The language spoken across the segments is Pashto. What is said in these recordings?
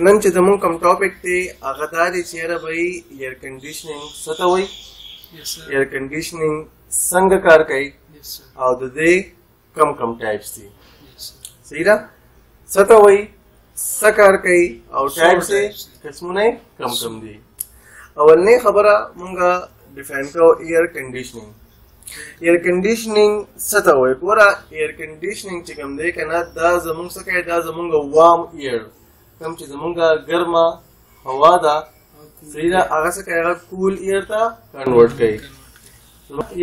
نن چې زموږ کوم ټاپک دی هغه دا دی چې یاره بھائی ایر کنډیشنینګ څه ته وایي، ایر کنډیشنینګ څنګه کار کوي او د دې کم کم ټایپس دي. صحیح ده؟ څه ته وایي، څه کار کوي او ټایپس یې قسمونه یې کم کم دي. اولنۍ خبره مونږه ډیفاین کوو ایر کنډیشنینګ. ایر کنډیشنینګ څه ته وایي؟ ګوره ایر کنډیشنینګ چې کوم دی که نه دا زموږ څه کوي، دا زموږ وارم ایر کوم چې زموږ ګرمه هوا ده، صحیح ده، هغه څه کوي، هغه کول ایر ته کنورټ کوي.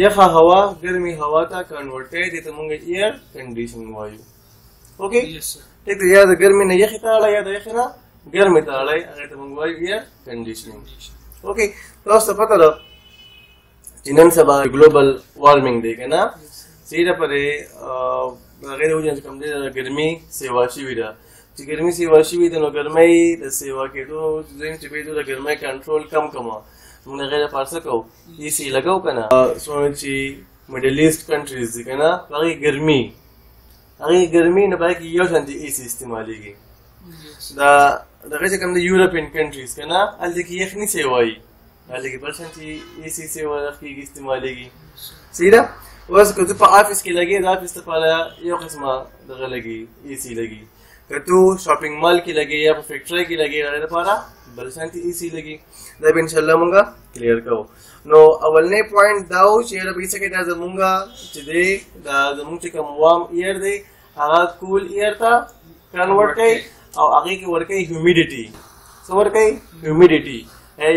یخه هوا ګرمې هوا ته کنورټ کوي، دې ته مونږ ایر کنډیشنینګ وایو. اوکې ټیک ده، یا د ګرمې نه یخې ته اړی یا د یخې نه ګرمې ته اړی، هغې ته مونږ وایو ایر کنډیشنینګ. اوکې تاسو ته پته ده چې نن سبا ګلوبل وارمنګ دی که نه، صحیح ده، پرې هغې د وجې نه چې کوم دی د ګرمي سیوا شوې ده. چې ګرمي سیوا شوې ده نو ګرمۍ د سیوا کېدو چې پېدو د ګرمۍ کنټرول کم کمه موږ د هغې لپاره څه کوو، ای سی لګوو که نه. څومره چې میډل ایسټ کنټریز دي که نه، هغې ګرمي نه په هغې کې یو شانتې ای سی استعمالېږي. دغه چې کوم د یورپین کنټریز که نه، هلته کې یخني سیوا وي، هلته کې بل شانتې ای سی سیوا کېږي، استعمالېږي. صحیح ده؟ اوس که ته په آفس کې لګې، د آفس لپاره یو قسمه دغه لګي ای سی لګي، که تو شاپینګ مال کې لګې یا په فیکټرۍ کې لګې، هغې لپاره بل شانتې ای سی لګي. دا به انشاءالله مونږه کلیر کوو. نو اولنی پوینټ دا و چې یاره بهې څه کوي، دا زمونږه چې دی دا زمونږ چې کوم وارم ایر دی هغه کول ایر ته کنورټ کوي او هغې کې ورکوي هیومیډیټي. څه ورکوي؟ هیومیډیټي،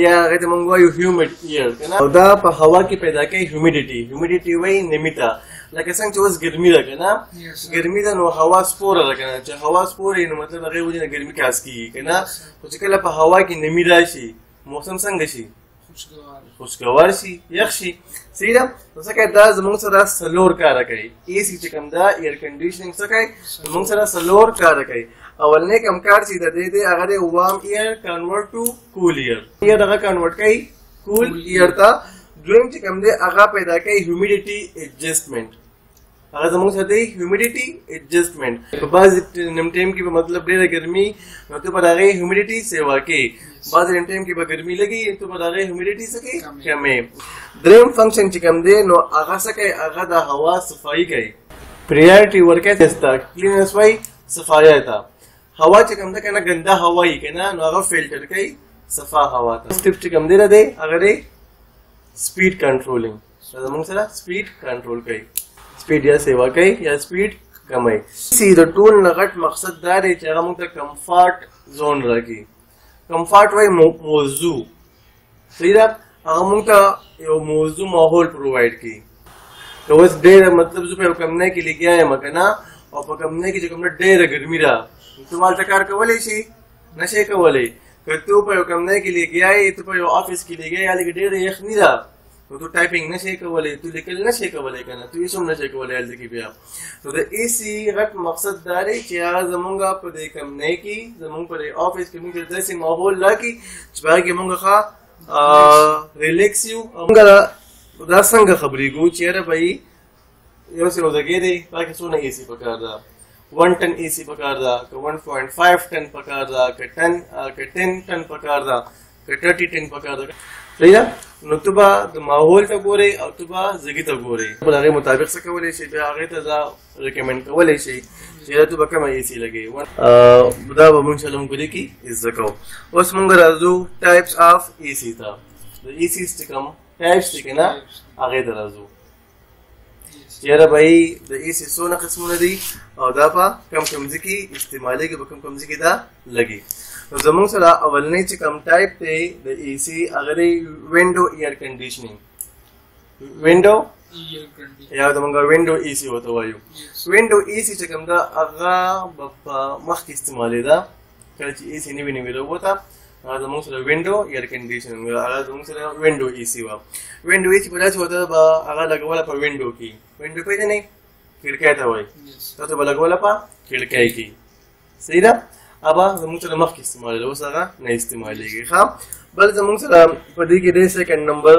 یا هغې ته مونږ وایو هیومیډ ایر که نه، او دا په هوا کې پیدا کوي هیومیډیټي. هیومیډیټي وایي نمی ته، لکه څنګه چې اوس ګرمي ده که نه، ګرمي ده نو هوا سپوره ده که نه، چې هوا سپوره نو مطلب هغې وجې نه ګرمي کاس کېږي که نه. خو چې کله په هوا کې نمی راشي موسم څنګه شي، خوشګوار شي، یخ شي. صحیح ده؟ نو څه کوي، دا زموږ سره څلور کاره کوي. اے سی چې کوم ده ایر کنډیشنینګ څه کوي، زموږ سره څلور کاره کوي. اولنی کوم کار چې د دې دی هغه دی وارم ایر کنورټ ټو کول ایر. ایر هغه کنورټ کوي کول ایر ته. دویم چې کوم دی هغه پیدا کوي هیومیډیټي ایډجسټمنټ. هغه زموږ سره دی هیومیډیټي ایډجسټمنټ. په بعضې ټایم کې به مطلب ډېره ګرمي نو ته به د هغې هیومیډیټي سیوا کوې، بعضې ټایم کې به ګرمي لګي ته به د هغې هیومیډیټي څه کوې، کمې. دریم فنکشن چې کوم دی نو هغه څه کوي، هغه د هوا صفایي کوي، پریارټي ورکوي ته، کلینس وایي صفایۍ ته. هوا چې کوم ده که نه ګنده هوا یي که نه، نو هغه فلټر کوي صفا هوا ته. سټپ چې کوم دی نه دی هغه دی سپیډ کنټرولینګ. دا زموږ سره سپیډ کنټرول کوي، سپیډ یا سیوا کوي یا سپیډ کموي. سی د ټول نه غټ مقصد دا دی چې هغه موږ ته کمفارټ زون راکړي. کمفارټ وایي موضوع، صحیح ده، هغه موږ ته یو موضوع ماحول پرووایډ کړي. که اوس ډېره مطلب زه په یو کمنۍ کې لګیا یم که نه، او په کمنۍ کې چې کوم ډېره ګرمي ده، ته هلته کار کولی شي؟ نه شې کولی. که ته په یو کمنۍ کې لګیا یې، ته په یو آفس کې لګیا یې، هلته کې ډېره یخني ده، نو تو ټایپینګ نه شې کولی، تو لیکل نه شې کولی که نه، تو هېڅ هم نه شې کولی هلته کې بیا. نو د اے سی غټ مقصد دا دی چې هغه زمونږ په دې کمنۍ کې، زمونږ په دې آفس کې موږ ته داسې ماحول راکړي چې په هغې کې موږ ښه ریلیکس یو. موږ دا څنګه خبرېږو چې یاره بهی یو څه روزګۍ دی، په هغې کې څونه اے سی پکار ده، 1 ټن اے سی پکار ده، که 1.5 ټن پکار ده، که 10 ټن پکار ده، که 30 ټن پکار ده. صحیح ده؟ نو ته به د ماحول ته ګورې او ته به زګي ته ګورې، په هغې مطابق څه کولی شي، بیا هغې ته دا ریکمنډ کولی شي چې یاره ته به کومه اے سی لګوې. دا به مونږ انشاءالله مونږ په دې کې زده کوو. اوس مونږ راځو ټایپس آف اے سی ته. د اے سیز چې کوم ټایپس دي که نه هغې ته راځو چې یاره بهی د اے سی څونه قسمونه دي او دا په کم کم ځای کې استعمالېږي، په کم کم ځای کې دا لګي. نو زموږ سره اولنی چې کوم ټایپ دی د اے سی هغه دی وینډو ایر کنډیشنینګ. وینډو یا زمونږ وینډو اے سی ورته وایو. وینډو اے سی چې کوم ده هغه به په مخکې استعمالېده، کله چې اے سی نوي نوي راووته هغه زموږ سره وینډو ایر کنډیشنینګ، هغه زموږ سره وینډو اے سی وه. وینډو اے سی په داسې وته به هغه لګوله په وینډو کې. وینډو پېژنئ؟ کړکۍ ته وایي، تاسو به لګوله په کړکۍ کې. صحیح ده؟ هغه زموږ سره مخکې استعمالېده، اوس هغه نه استعمالېږي. ښه، بل زموږ سره په دې کې دی سیکنډ نمبر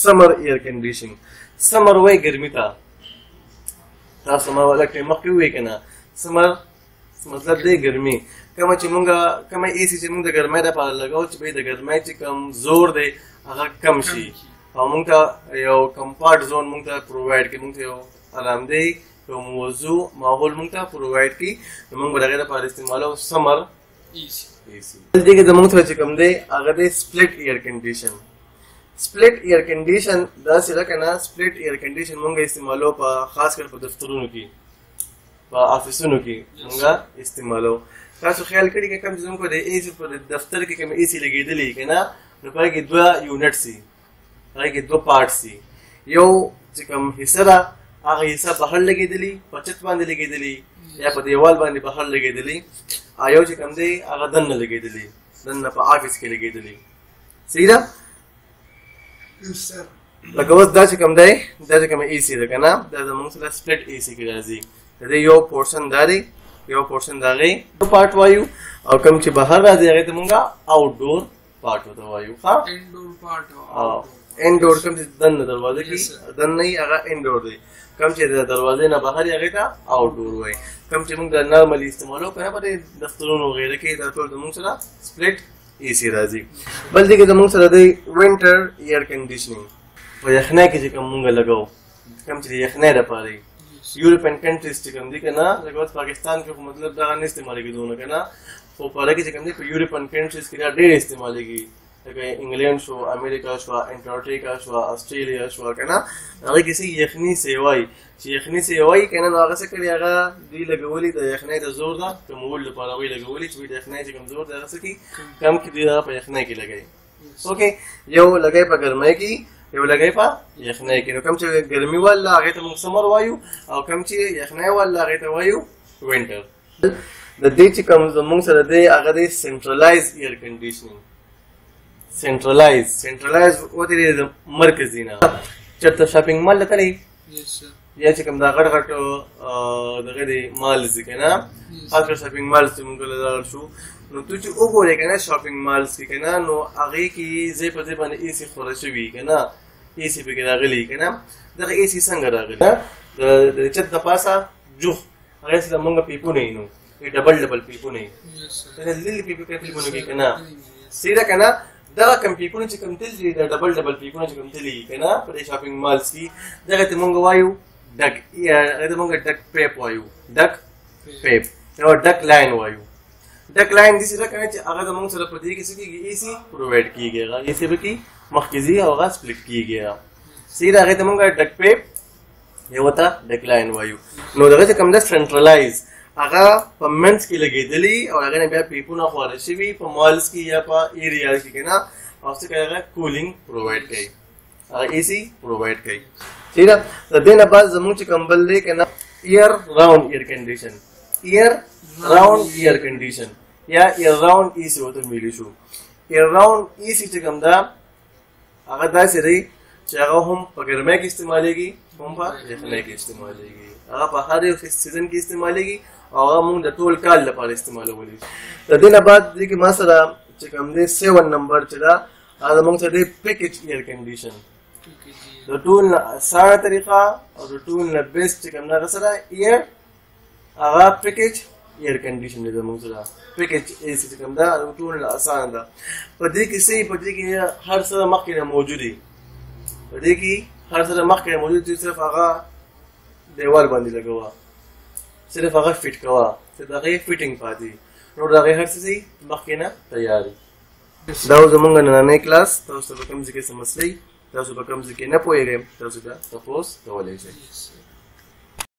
سمر ایر کنډیشنینګ. سمر وایي ګرمي ته، تاسو ما لږ ټایم مخکې ووایي که نه، سمر مطلب دی ګرمي کومه چې مونږه کومه اي سي چې مونږ د ګرمۍ لپاره لګاو چې به د ګرمۍ چې کم زور دی هغه کم شي او مونږ ته یو کمفورت زون مونږ ته پرووایډ کړي مونږ ته یو آرامدی یو موضوع ماحول مونږ ته پرووایډ کړي نو مونږ به د هغې لپاره استعمالو سمر اي سي دې کې زموږ سره چې کوم دی هغه دی سپلټ ایر کنډیشن سپلټ ایر کنډیشن داسې ده که نه سپلټ ایر کنډیشن مونږ استعمالو په خاص کر په دفترونو کې په آفیسونو کې مونږ استعمالو تاسو خیال کړي که کوم چې زموږ د اي سي په دفتر کې کوم اي سي لګېدلي که نه نو په هغې کې 2 یونټ سي هغې کې 2 پارټ سي یو چې کوم حصه ده هغه حصه بهر لګېدلي په چت باندې لګېدلي یا په دیوال باندې بهر لګېدلي او یو چې کوم دی هغه دننه لګېدلي دننه په آفیس کې لګېدلي صحیح ده لکه اوس دا چې کوم دی دا چې کوم اي سي ده که نه دا زموږ سره سپلټ اي سي کې راځي د دې یو پورشن دا دی یو پورشن د هغې پارټ وایو او کوم چې بهر راځي هغې ته مونږ آوټ ډور پارټ ورته وایو انډور کوم چې دننه دروازه کې دننه یې هغه انډور دی کوم چې د دروازې نه بهر یې هغې ته آوټ ډور وایي کوم چې مونږ د نارملي استعمالو که نه په دې دفترونو وغیره کې دا ټول زموږ سره سپلټ اي سي راځي بل دې کې زموږ سره دی وینټر ایر کنډیشنینګ په یخنۍ کې چې کوم مونږ لګوو کوم چې د یخنۍ لپاره یورپین کنټریز چې کوم دي که نه لکه اوس پاکستان کې خو مطلب دغه نه استعمالېږي دونه که نه خو په هغه کې چې کوم دي په یورپین کنټریز کې دا ډېر استعمالېږي لکه انګلینډ شو امریکا شوه انټارکټیکا شوه اسټرالیا شوه که نه هغې کې څه یخني سیوایي چې یخني سیوایي که نه نو هغه څه کړي هغه دوی لګولي د یخنۍ د زور ده کمولو لپاره هغوی لګولي چې د یخنۍ چې کوم زور دی هغه څه کړي کم کړي دوی هغه په یخنۍ کې لګوي اوکې یو لګوي په ګرمۍ کې یو لګوي په یخنۍ کې نو کوم چې ګرمي والا هغې ته موږ سمر وایو او کوم چې یخنۍ والا هغې ته وایو وینټر د دې چې کوم زموږ سره دی هغه دی سنټرلایز ایر کنډیشنینګ سنټرلایز ودرې د مرکزي نه چېرته شاپینګ مال ته تللی یا چې کوم دا غټ غټ دغه دی مالز دي که نه خاص کر شاپینګ مالز چې موږ له لاړ شو نو تو چې وګورې که نه شاپینګ مالز کې که نه نو هغې کې ځای په ځای باندې اي سي خوره شوي که نه اي سي پکې راغلي که نه دغه اي سي څنګه راغلي د چت د پاسه جوخ هغې سره موږ پیپونه یې نو ډبل پیپونه یې لرې پیپونه کې که نه صحیح ده که نه دغه کوم پیپونه چې کوم تللي د ډبل پیپونه چې کوم تللي که نه په دې شاپینګ مالز کې دغه ته موږ وایو ډک هغې ته موږ ډک پیپ وایو ډک پیپ یا ډک لاین وایو ډک لاین داسې ده که نه چې هغه زموږ سره په دې کې څه کېږي اي سي پرووایډ کېږي هغه اي سي به کې مخکې ځي او هغه سپلټ کېږي هغه صحیح ده هغې ته موږ ډک پیپ یا ورته ډک لاین وایو نو دغه چې کوم ده سنټرلایز هغه په منځ کې لګېدلي او هغې نه بیا پیپونه خواره شوي په مالز کې یا په ایریاز کې که نه او څه کوي هغه کولینګ پرووایډ کوي هغه اي سي پرووایډ کوي ٹھیک ہے د دې نه بعد زموږ چې کوم بل دی که نه ایر راؤنډ ایر کنډیشن ایر راؤنډ ایر کنډیشن یا ایر راؤنډ اي سي ورته ویلی شو ایر راؤنډ اي سي چې کوم ده هغه داسې دی چې هغه هم په ګرمۍ کې استعمالېږي هم په یخنۍ کې استعمالېږي هغه په هر یو سیزن کې استعمالېږي او هغه مونږ د ټول کال لپاره استعمالولی د دې نه بعد دې کې ما سره چې کوم دی 7 نمبر چې ده هغه زموږ سره دی پیکج ایر کنډیشن د ټول نه اسانه طریقه او د ټول نه بیسټ چې کوم ده هغه سره ایر هغه پیکج ایر کنډیشن دی زموږ سره پیکج اي سي چې کوم ده د ټول نه اسانه ده په دې کې څه په دې کې هر څه مخکې نه موجود دي په دې کې هر څه مخکې نه موجود دي صرف هغه دیوال باندې لګوه صرف هغه فټ کوه چې د هغې فټینګ پاتې نو د هغې هر څه ځي مخکې نه تیار دي دا زموږ نننی کلاس تاسو ته په کوم ځای کې څه مسلې تاسو په کوم ځای کې نه پوهېږئ تاسو ته تپوس کولی شئ